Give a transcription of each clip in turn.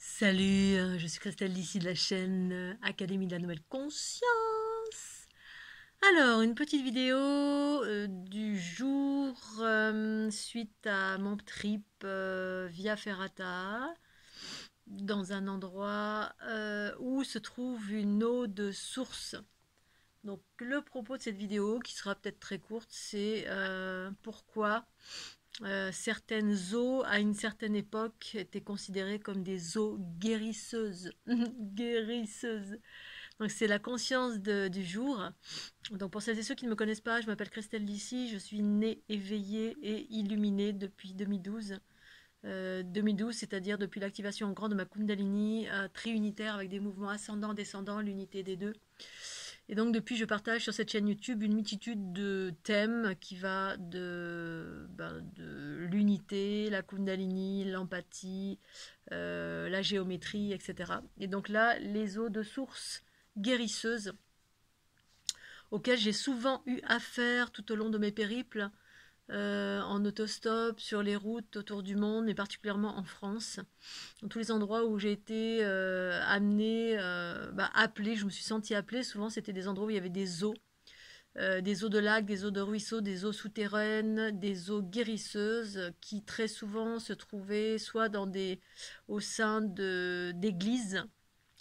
Salut, je suis Christelle d'ici de la chaîne Académie de la Nouvelle Conscience. Alors, une petite vidéo du jour suite à mon trip via Ferrata dans un endroit où se trouve une eau de source. Donc, le propos de cette vidéo, qui sera peut-être très courte, c'est pourquoi certaines eaux, à une certaine époque, étaient considérées comme des eaux guérisseuses. Guérisseuses. Donc c'est la conscience du jour. Donc pour celles et ceux qui ne me connaissent pas, je m'appelle Christelle Dissy, je suis née, éveillée et illuminée depuis 2012. 2012, c'est-à-dire depuis l'activation en grand de ma Kundalini triunitaire avec des mouvements ascendants-descendants, l'unité des deux. Et donc depuis, je partage sur cette chaîne YouTube une multitude de thèmes qui va de l'unité, la Kundalini, l'empathie, la géométrie, etc. Et donc là, les eaux de source guérisseuses auxquelles j'ai souvent eu affaire tout au long de mes périples, en autostop, sur les routes autour du monde, mais particulièrement en France. Dans tous les endroits où j'ai été amenée, appelée, je me suis sentie appelée, souvent c'était des endroits où il y avait des eaux de lacs, des eaux de ruisseaux, des eaux souterraines, des eaux guérisseuses qui très souvent se trouvaient soit au sein d'églises,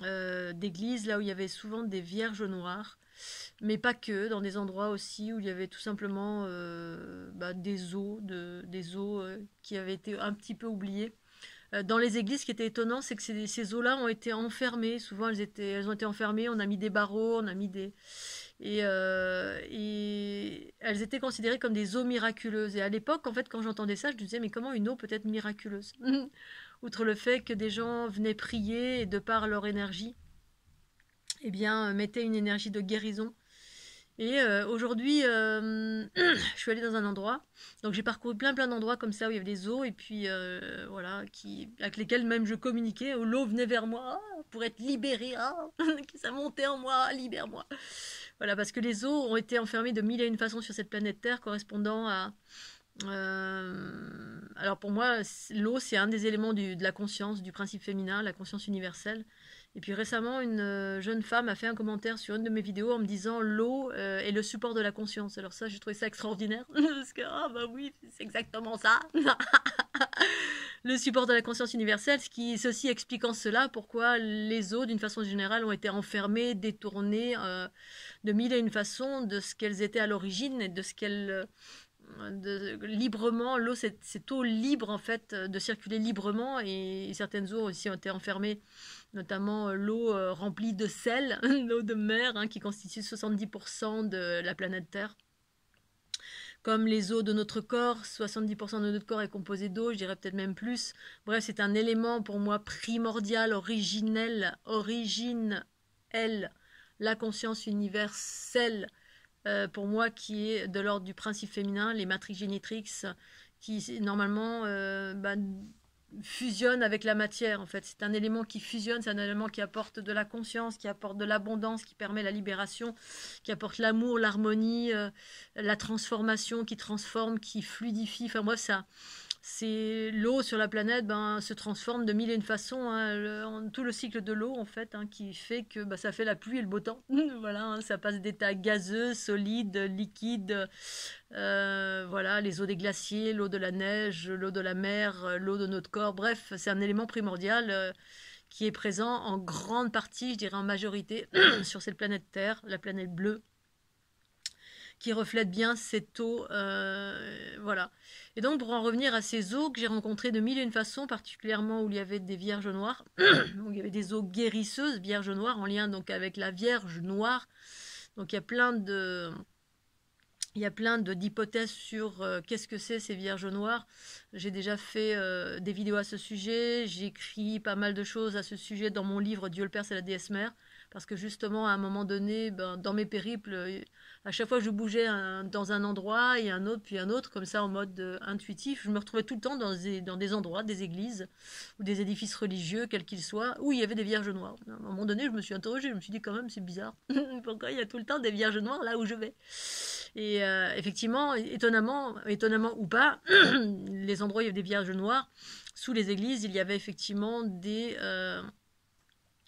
là où il y avait souvent des vierges noires, mais pas que, dans des endroits aussi où il y avait tout simplement des eaux qui avaient été un petit peu oubliées. Dans les églises, ce qui était étonnant, c'est que ces eaux-là ont été enfermées. Souvent, elles ont été enfermées. On a mis des barreaux, on a mis des et elles étaient considérées comme des eaux miraculeuses. Et à l'époque, en fait, quand j'entendais ça, je me disais mais comment une eau peut être miraculeuse? Outre le fait que des gens venaient prier et de par leur énergie, eh bien, mettaient une énergie de guérison. Et aujourd'hui, je suis allée dans un endroit, donc j'ai parcouru plein d'endroits comme ça où il y avait des eaux, et puis voilà, avec lesquels même je communiquais, où l'eau venait vers moi pour être libérée, que ça montait en moi, libère-moi. Voilà, parce que les eaux ont été enfermées de mille et une façons sur cette planète Terre, correspondant à... alors pour moi, l'eau, c'est un des éléments de la conscience, du principe féminin, la conscience universelle. Et puis récemment, une jeune femme a fait un commentaire sur une de mes vidéos en me disant l'eau est le support de la conscience. Alors ça, j'ai trouvé ça extraordinaire. Parce que, bah oui, c'est exactement ça. Le support de la conscience universelle, ceci expliquant cela, pourquoi les eaux, d'une façon générale, ont été enfermées, détournées de mille et une façons de ce qu'elles étaient à l'origine et de ce qu'elles... librement, l'eau, cette eau libre, en fait, de circuler librement, et certaines eaux aussi ont été enfermées, notamment l'eau remplie de sel, l'eau de mer, qui constitue 70% de la planète Terre. Comme les eaux de notre corps, 70% de notre corps est composé d'eau, je dirais peut-être même plus. Bref, c'est un élément pour moi primordial, originel, la conscience universelle, pour moi, qui est de l'ordre du principe féminin, les matrix génitrix, qui normalement fusionne avec la matière. En fait, c'est un élément qui fusionne, c'est un élément qui apporte de la conscience, qui apporte de l'abondance, qui permet la libération, qui apporte l'amour, l'harmonie, la transformation, qui transforme, qui fluidifie. Enfin bref, ça, c'est l'eau sur la planète, se transforme de mille et une façons, tout le cycle de l'eau en fait, qui fait que ça fait la pluie et le beau temps. Voilà, ça passe d'état gazeux, solide, liquide, voilà, les eaux des glaciers, l'eau de la neige, l'eau de la mer, l'eau de notre corps. Bref, c'est un élément primordial qui est présent en grande partie, je dirais en majorité, sur cette planète Terre, la planète bleue, qui reflète bien cette eau, voilà. Et donc pour en revenir à ces eaux que j'ai rencontrées de mille et une façons, particulièrement où il y avait des vierges noires, où il y avait des eaux guérisseuses, vierges noires, en lien donc avec la Vierge noire. Donc il y a plein d'hypothèses sur qu'est-ce que c'est ces vierges noires. J'ai déjà fait des vidéos à ce sujet, j'ai écrit pas mal de choses à ce sujet dans mon livre Dieu le Père c'est la déesse mère, parce que justement à un moment donné, dans mes périples, à chaque fois que je bougeais dans un endroit et un autre puis un autre, comme ça en mode intuitif, je me retrouvais tout le temps dans des endroits, des églises ou des édifices religieux, quels qu'ils soient, où il y avait des vierges noires. À un moment donné, je me suis interrogée, je me suis dit quand même c'est bizarre, pourquoi il y a tout le temps des vierges noires là où je vais? Et effectivement, étonnamment ou pas, les endroits où il y a des vierges noires, sous les églises, il y avait effectivement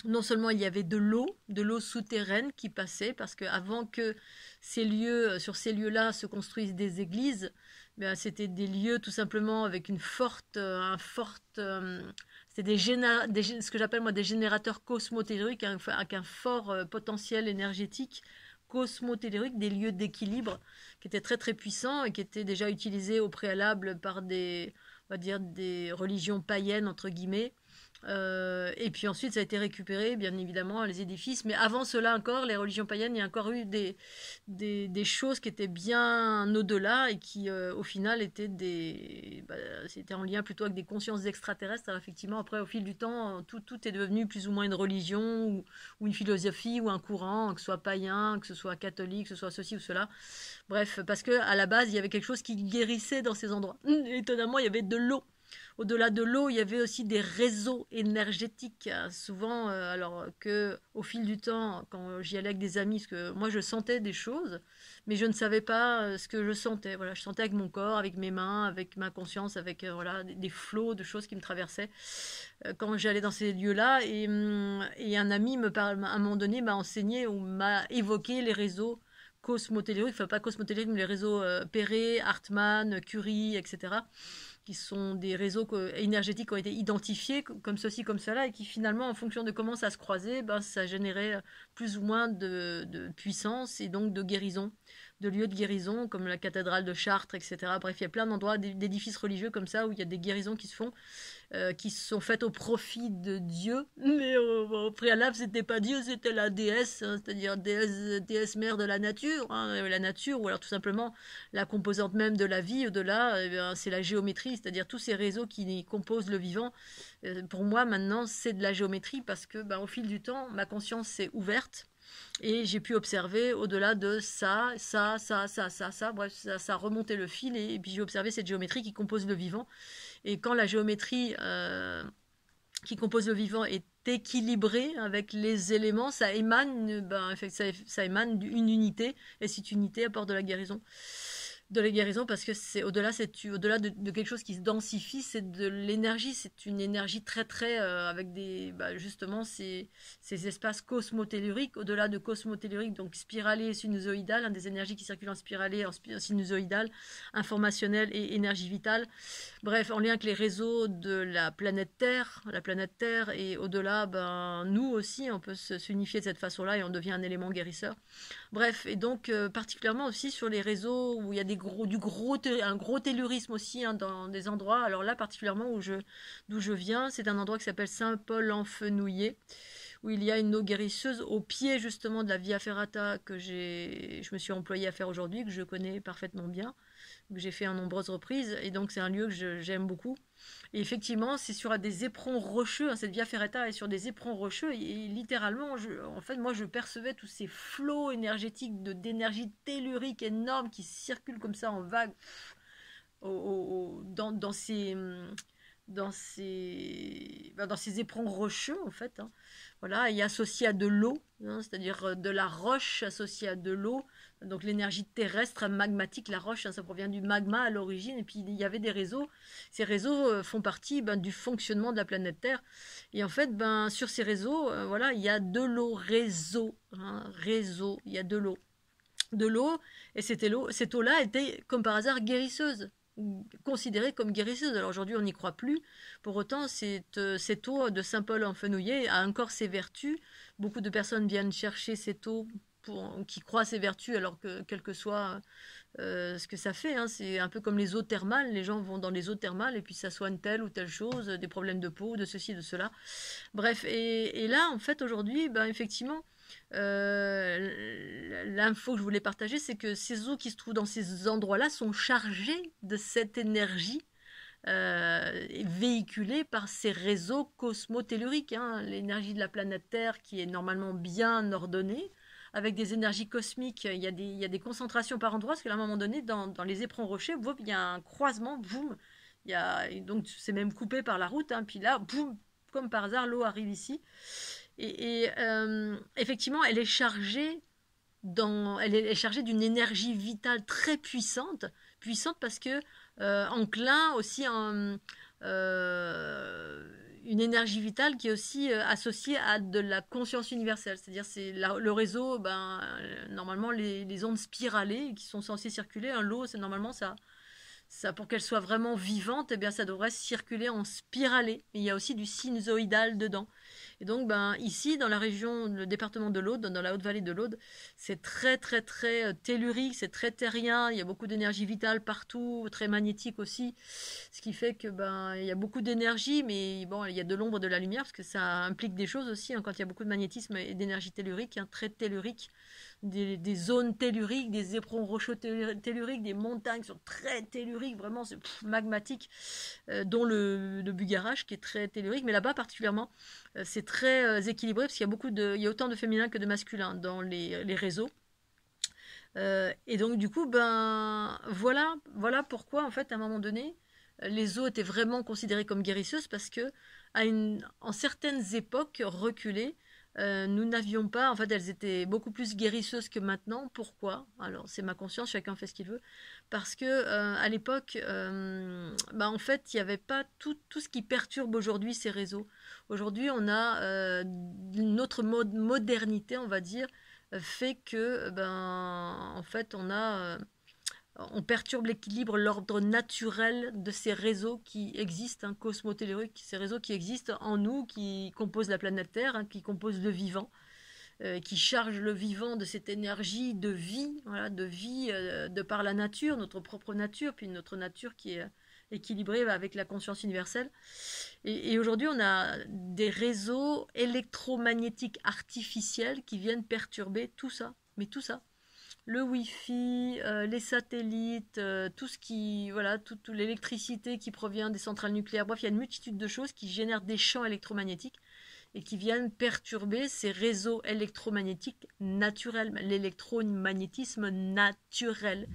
non seulement il y avait de l'eau souterraine qui passait, parce qu'avant que sur ces lieux-là se construisent des églises, ben, c'était des lieux tout simplement avec c'était ce que j'appelle moi des générateurs cosmotelluriques, avec un fort potentiel énergétique cosmotellurique, des lieux d'équilibre qui étaient très très puissants et qui étaient déjà utilisés au préalable par on va dire, des religions païennes entre guillemets. Et puis ensuite, ça a été récupéré, bien évidemment, les édifices. Mais avant cela encore, les religions païennes, il y a encore eu des choses qui étaient bien au-delà et qui, au final, c'était en lien plutôt avec des consciences extraterrestres. Alors, effectivement, après, au fil du temps, tout est devenu plus ou moins une religion ou une philosophie ou un courant, que ce soit païen, que ce soit catholique, que ce soit ceci ou cela. Bref, parce que à la base, il y avait quelque chose qui guérissait dans ces endroits. Étonnamment, il y avait de l'eau. Au-delà de l'eau, il y avait aussi des réseaux énergétiques. Souvent, alors que au fil du temps, quand j'y allais avec des amis, parce que moi je sentais des choses, mais je ne savais pas ce que je sentais. Voilà, je sentais avec mon corps, avec mes mains, avec ma conscience, avec voilà des flots de choses qui me traversaient quand j'allais dans ces lieux-là. Et un ami à un moment donné m'a enseigné ou m'a évoqué les réseaux cosmotelluriques, enfin pas cosmotelluriques, mais les réseaux Perret, Hartmann, Curie, etc., qui sont des réseaux énergétiques qui ont été identifiés comme ceci, comme cela, et qui finalement, en fonction de comment ça se croisait, ben, ça générait plus ou moins de puissance et donc de guérison, de lieux de guérison, comme la cathédrale de Chartres, etc. Bref, il y a plein d'endroits, d'édifices religieux comme ça, où il y a des guérisons qui se font, qui sont faites au profit de Dieu, mais au préalable, c'était pas Dieu, c'était la déesse, hein, c'est-à-dire déesse mère de la nature, hein, la nature, ou alors tout simplement la composante même de la vie. Au-delà, c'est la géométrie, c'est-à-dire tous ces réseaux qui composent le vivant. Pour moi, maintenant, c'est de la géométrie parce que, au fil du temps, ma conscience s'est ouverte. Et j'ai pu observer au-delà de ça, bref, ça a remonté le fil, et puis j'ai observé cette géométrie qui compose le vivant. Et quand la géométrie qui compose le vivant est équilibrée avec les éléments, ça émane, ça émane d'une unité, et cette unité apporte de la guérison. Parce que c'est au-delà de quelque chose qui se densifie, c'est de l'énergie, c'est une énergie très très avec justement ces espaces cosmotelluriques, au-delà de cosmotellurique, donc spiralé et sinusoïdal, des énergies qui circulent en spiralé, en sinusoïdal, informationnel et énergie vitale. Bref, en lien avec les réseaux de la planète Terre, et au-delà, nous aussi, on peut s'unifier de cette façon-là et on devient un élément guérisseur. Bref, et donc particulièrement aussi sur les réseaux où il y a un gros tellurisme aussi, dans des endroits. Alors là, particulièrement d'où je viens, c'est un endroit qui s'appelle Saint-Paul-en-Fenouillet, où il y a une eau guérisseuse au pied justement de la Via Ferrata que je me suis employée à faire aujourd'hui, que je connais parfaitement bien, que j'ai fait à nombreuses reprises, et donc c'est un lieu que j'aime beaucoup. Et effectivement, c'est sur des éperons rocheux, cette Via Ferrata est sur des éperons rocheux, et littéralement, en fait, moi je percevais tous ces flots énergétiques d'énergie tellurique énorme qui circulent comme ça en vagues dans ces éperons rocheux en fait, hein. Voilà, et associé à de l'eau, hein, c'est-à-dire de la roche associée à de l'eau, donc l'énergie terrestre magmatique, la roche, hein, ça provient du magma à l'origine, et puis il y avait des réseaux. Ces réseaux font partie du fonctionnement de la planète Terre, et en fait, sur ces réseaux, voilà, il y a de l'eau, réseau, il y a de l'eau, et cette eau-là était comme par hasard guérisseuse, considérée comme guérisseuse. Alors aujourd'hui, on n'y croit plus. Pour autant, cette eau de Saint-Paul-en-Fenouillet a encore ses vertus. Beaucoup de personnes viennent chercher cette eau qui croient à ses vertus, alors que quel que soit ce que ça fait, hein, c'est un peu comme les eaux thermales. Les gens vont dans les eaux thermales et puis ça soigne telle ou telle chose, des problèmes de peau, de ceci, de cela. Bref, et là, en fait, aujourd'hui, effectivement, l'info que je voulais partager, c'est que ces eaux qui se trouvent dans ces endroits-là sont chargées de cette énergie véhiculée par ces réseaux cosmotelluriques, hein, l'énergie de la planète Terre qui est normalement bien ordonnée, avec des énergies cosmiques. Il y a des concentrations par endroit, parce qu'à un moment donné, dans les éperons rochers, boum, il y a un croisement, boum, donc c'est même coupé par la route, hein, puis là, boum, comme par hasard, l'eau arrive ici. Et effectivement, elle est chargée d'une énergie vitale très puissante parce que enclin aussi une énergie vitale qui est aussi associée à de la conscience universelle. C'est-à-dire c'est le réseau, ben, normalement les ondes spiralées qui sont censées circuler, l'eau, c'est normalement ça, pour qu'elle soit vraiment vivante, eh bien, ça devrait circuler en spiralé. Mais il y a aussi du sinusoïdal dedans. Et donc, ben, ici, dans la région, le département de l'Aude, dans la Haute-Vallée de l'Aude, c'est très, très, très tellurique, c'est très terrien. Il y a beaucoup d'énergie vitale partout, très magnétique aussi. Ce qui fait que, ben, il y a beaucoup d'énergie, mais bon, il y a de l'ombre, de la lumière, parce que ça implique des choses aussi, hein, quand il y a beaucoup de magnétisme et d'énergie tellurique, hein, très tellurique. Des zones telluriques, des éperons rocheux telluriques, des montagnes qui sont très telluriques, vraiment c'est magmatique, dont le Bugarach qui est très tellurique, mais là-bas particulièrement, c'est très équilibré parce qu'il y a il y a autant de féminins que de masculins dans les réseaux. Et donc du coup, ben voilà pourquoi en fait à un moment donné, les eaux étaient vraiment considérées comme guérisseuses parce que en certaines époques reculées, nous n'avions pas, en fait, elles étaient beaucoup plus guérisseuses que maintenant. Pourquoi? Alors, c'est ma conscience, chacun fait ce qu'il veut. Parce que à l'époque, bah, en fait, il n'y avait pas tout ce qui perturbe aujourd'hui ces réseaux. Aujourd'hui, on a notre modernité, on va dire, fait que, ben, en fait, on perturbe l'équilibre, l'ordre naturel de ces réseaux qui existent, hein, cosmotelluriques, ces réseaux qui existent en nous, qui composent la planète Terre, hein, qui composent le vivant, qui chargent le vivant de cette énergie de vie, voilà, de vie de par la nature, notre propre nature, puis notre nature qui est équilibrée avec la conscience universelle. Et aujourd'hui, on a des réseaux électromagnétiques artificiels qui viennent perturber tout ça, mais tout ça le Wi-Fi, les satellites, tout ce qui, voilà, toute l'électricité qui provient des centrales nucléaires. Bref, il y a une multitude de choses qui génèrent des champs électromagnétiques et qui viennent perturber ces réseaux électromagnétiques naturels, l'électromagnétisme naturel.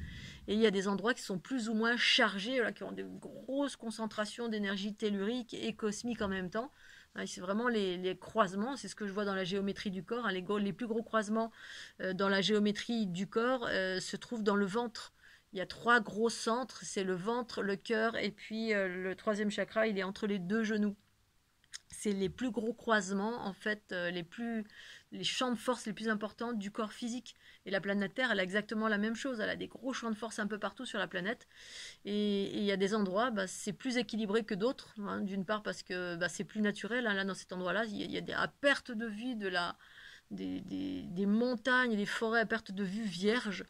Et il y a des endroits qui sont plus ou moins chargés, voilà, qui ont des grosses concentrations d'énergie tellurique et cosmique en même temps. C'est vraiment les croisements, c'est ce que je vois dans la géométrie du corps. Hein, les plus gros croisements dans la géométrie du corps se trouvent dans le ventre. Il y a 3 gros centres, c'est le ventre, le cœur et puis le troisième chakra, il est entre les 2 genoux. C'est les plus gros croisements, en fait, les champs de force les plus importants du corps physique. Et la planète Terre, elle a exactement la même chose. Elle a des gros champs de force un peu partout sur la planète. Et il y a des endroits, bah, c'est plus équilibré que d'autres. Hein, d'une part parce que bah, c'est plus naturel. Hein, là, dans cet endroit-là, il y a à perte de vue des montagnes et des forêts à perte de vue vierges.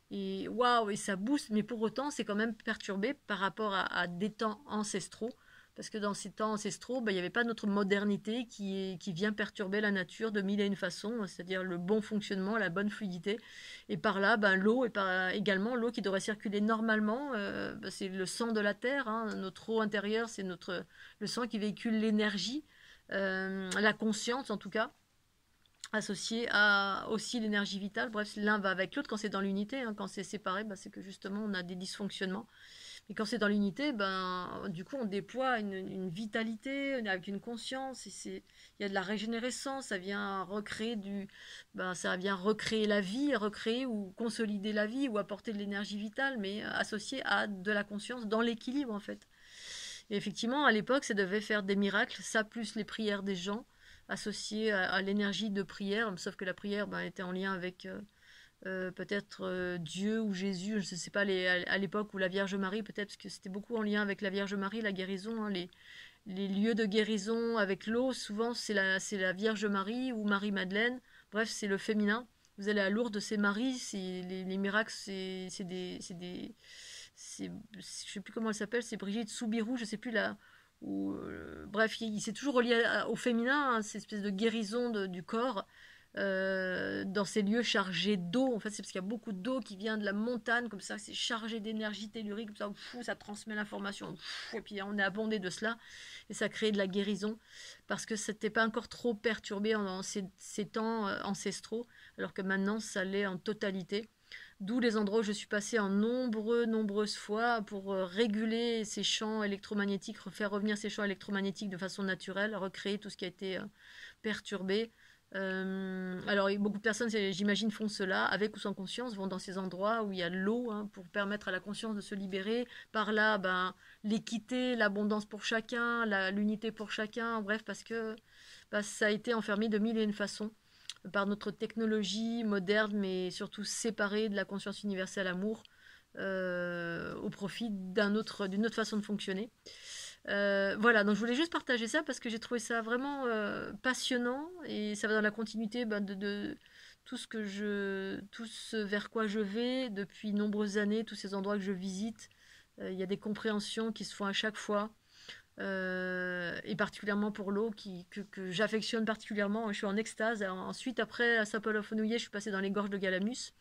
Et waouh, et ça booste. Mais pour autant, c'est quand même perturbé par rapport à des temps ancestraux. Parce que dans ces temps ancestraux, ben, il n'y avait pas notre modernité qui vient perturber la nature de mille et une façons, c'est-à-dire le bon fonctionnement, la bonne fluidité. Et par là, ben, l'eau, et également l'eau qui devrait circuler normalement, ben, c'est le sang de la terre. Hein. Notre eau intérieure, c'est le sang qui véhicule l'énergie, la conscience en tout cas, associée à aussi l'énergie vitale. Bref, l'un va avec l'autre quand c'est dans l'unité. Hein. Quand c'est séparé, ben, c'est que justement on a des dysfonctionnements. Et quand c'est dans l'unité, ben, du coup, on déploie une vitalité avec une conscience. Il y a de la régénérescence. Ça vient recréer la vie, recréer ou consolider la vie ou apporter de l'énergie vitale, mais associée à de la conscience dans l'équilibre en fait. Et effectivement, à l'époque, ça devait faire des miracles. Ça plus les prières des gens associées à l'énergie de prière. Sauf que la prière ben, était en lien avec peut-être Dieu ou Jésus, je ne sais pas, à l'époque ou la Vierge Marie, peut-être, parce que c'était beaucoup en lien avec la Vierge Marie, la guérison, hein, les lieux de guérison avec l'eau, souvent c'est la Vierge Marie ou Marie-Madeleine, bref, c'est le féminin. Vous allez à Lourdes, c'est Marie, les miracles, je sais plus comment elle s'appelle, c'est Brigitte Soubirous, je sais plus là. Bref, c'est toujours relié au féminin, hein, cette espèce de guérison du corps. Dans ces lieux chargés d'eau. En fait, c'est parce qu'il y a beaucoup d'eau qui vient de la montagne, comme ça, c'est chargé d'énergie tellurique, comme ça, ça transmet l'information, et puis on est abondé de cela, et ça crée de la guérison, parce que c'était pas encore trop perturbé dans ces temps ancestraux, alors que maintenant, ça l'est en totalité. D'où les endroits où je suis passée en nombreuses fois pour réguler ces champs électromagnétiques, faire revenir ces champs électromagnétiques de façon naturelle, recréer tout ce qui a été perturbé, Alors, beaucoup de personnes, j'imagine, font cela avec ou sans conscience, vont dans ces endroits où il y a de l'eau hein, pour permettre à la conscience de se libérer. Par là, ben, l'équité, l'abondance pour chacun, l'unité pour chacun, bref, parce que ben, ça a été enfermé de mille et une façons par notre technologie moderne, mais surtout séparée de la conscience universelle amour, au profit d'une autre façon de fonctionner. Voilà, donc je voulais juste partager ça parce que j'ai trouvé ça vraiment passionnant et ça va dans la continuité ben, de tout ce vers quoi je vais depuis de nombreuses années, tous ces endroits que je visite. Il y a des compréhensions qui se font à chaque fois. Et particulièrement pour l'eau que j'affectionne particulièrement. Je suis en extase. Ensuite, après à Sapolofenouillet, je suis passée dans les gorges de Galamus.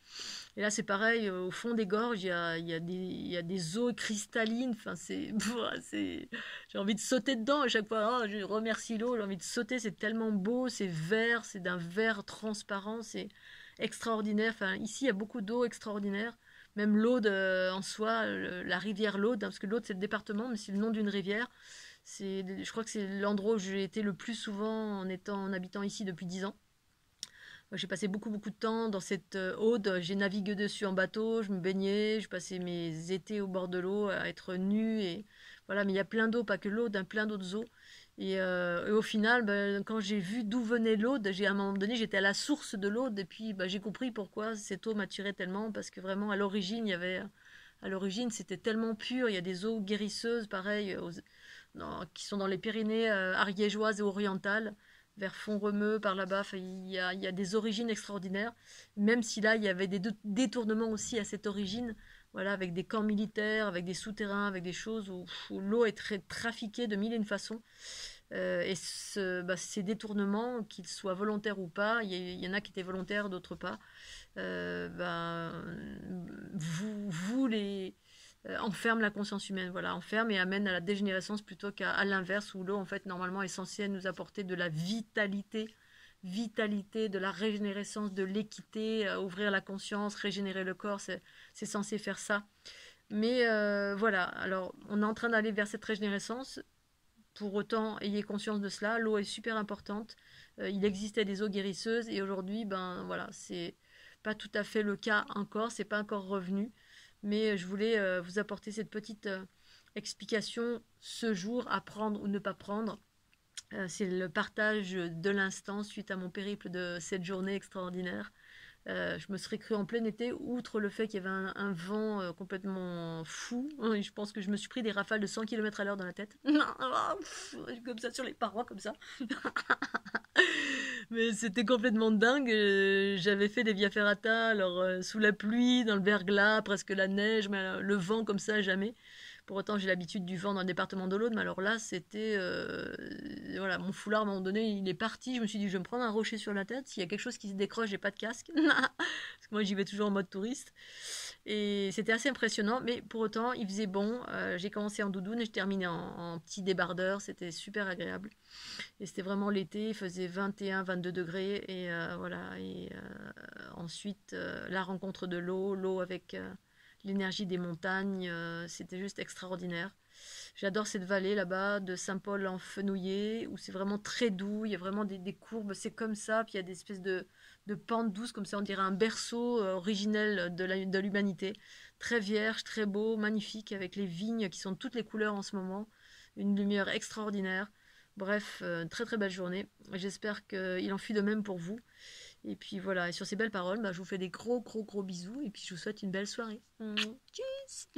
Et là, c'est pareil, au fond des gorges, il y a des eaux cristallines. Enfin, j'ai envie de sauter dedans à chaque fois. Oh, je remercie l'eau, j'ai envie de sauter. C'est tellement beau, c'est vert, c'est d'un vert transparent, c'est extraordinaire. Enfin, ici, il y a beaucoup d'eau extraordinaire. Même l'Aude en soi, la rivière l'Aude, hein, parce que l'Aude c'est le département, mais c'est le nom d'une rivière. Je crois que c'est l'endroit où j'ai été le plus souvent en habitant ici depuis 10 ans. J'ai passé beaucoup, beaucoup de temps dans cette Aude. J'ai navigué dessus en bateau, je me baignais, je passais mes étés au bord de l'eau à être nue. Et voilà, mais il y a plein d'eau, pas que l'Aude, hein, plein d'autres eaux. Et au final, ben, quand j'ai vu d'où venait l'Aude, à un moment donné, j'étais à la source de l'Aude. Et puis, ben, j'ai compris pourquoi cette eau m'attirait tellement. Parce que vraiment, à l'origine, c'était tellement pur. Il y a des eaux guérisseuses, pareil, qui sont dans les Pyrénées ariégeoises et orientales vers Font-Romeu, par là-bas. Enfin, il y a des origines extraordinaires, même si là, il y avait des détournements aussi à cette origine, voilà, avec des camps militaires, avec des souterrains, avec des choses où l'eau est très trafiquée de mille et une façons. Ces détournements, qu'ils soient volontaires ou pas, il y en a qui étaient volontaires, d'autres pas, ben, vous les enferme la conscience humaine, voilà, enferme et amène à la dégénérescence plutôt qu'à l'inverse où l'eau en fait normalement est censée nous apporter de la vitalité, de la régénérescence, de l'équité, ouvrir la conscience, régénérer le corps, c'est censé faire ça. Mais voilà, alors on est en train d'aller vers cette régénérescence. Pour autant, ayez conscience de cela. L'eau est super importante. Il existait des eaux guérisseuses et aujourd'hui, ben voilà, c'est pas tout à fait le cas encore. C'est pas encore revenu. Mais je voulais vous apporter cette petite explication ce jour à prendre ou ne pas prendre. C'est le partage de l'instant suite à mon périple de cette journée extraordinaire. Je me serais cru en plein été, outre le fait qu'il y avait un vent complètement fou. Hein, et je pense que je me suis pris des rafales de 100 km/h dans la tête. Comme ça, sur les parois, comme ça. Mais c'était complètement dingue. J'avais fait des via ferrata, alors sous la pluie, dans le verglas, presque la neige, mais le vent comme ça, jamais. Pour autant, j'ai l'habitude du vent dans le département de l'Aude, mais alors là, c'était... voilà, mon foulard, à un moment donné, il est parti. Je me suis dit, je vais me prendre un rocher sur la tête. S'il y a quelque chose qui se décroche, j'ai pas de casque. Parce que moi, j'y vais toujours en mode touriste. Et c'était assez impressionnant, mais pour autant, il faisait bon. J'ai commencé en doudoune et je terminais en petit débardeur. C'était super agréable. Et c'était vraiment l'été, il faisait 21, 22 degrés. Et voilà. Et ensuite, la rencontre de l'eau avec l'énergie des montagnes, c'était juste extraordinaire. J'adore cette vallée là-bas de Saint-Paul-en-Fenouillet où c'est vraiment très doux, il y a vraiment des courbes, c'est comme ça, puis il y a des espèces de pentes douces comme ça, on dirait un berceau originel de l'humanité. Très vierge, très beau, magnifique, avec les vignes qui sont de toutes les couleurs en ce moment, une lumière extraordinaire. Bref, très très belle journée. J'espère qu'il en fut de même pour vous. Et puis voilà, et sur ces belles paroles, bah, je vous fais des gros bisous et puis je vous souhaite une belle soirée. Tchuss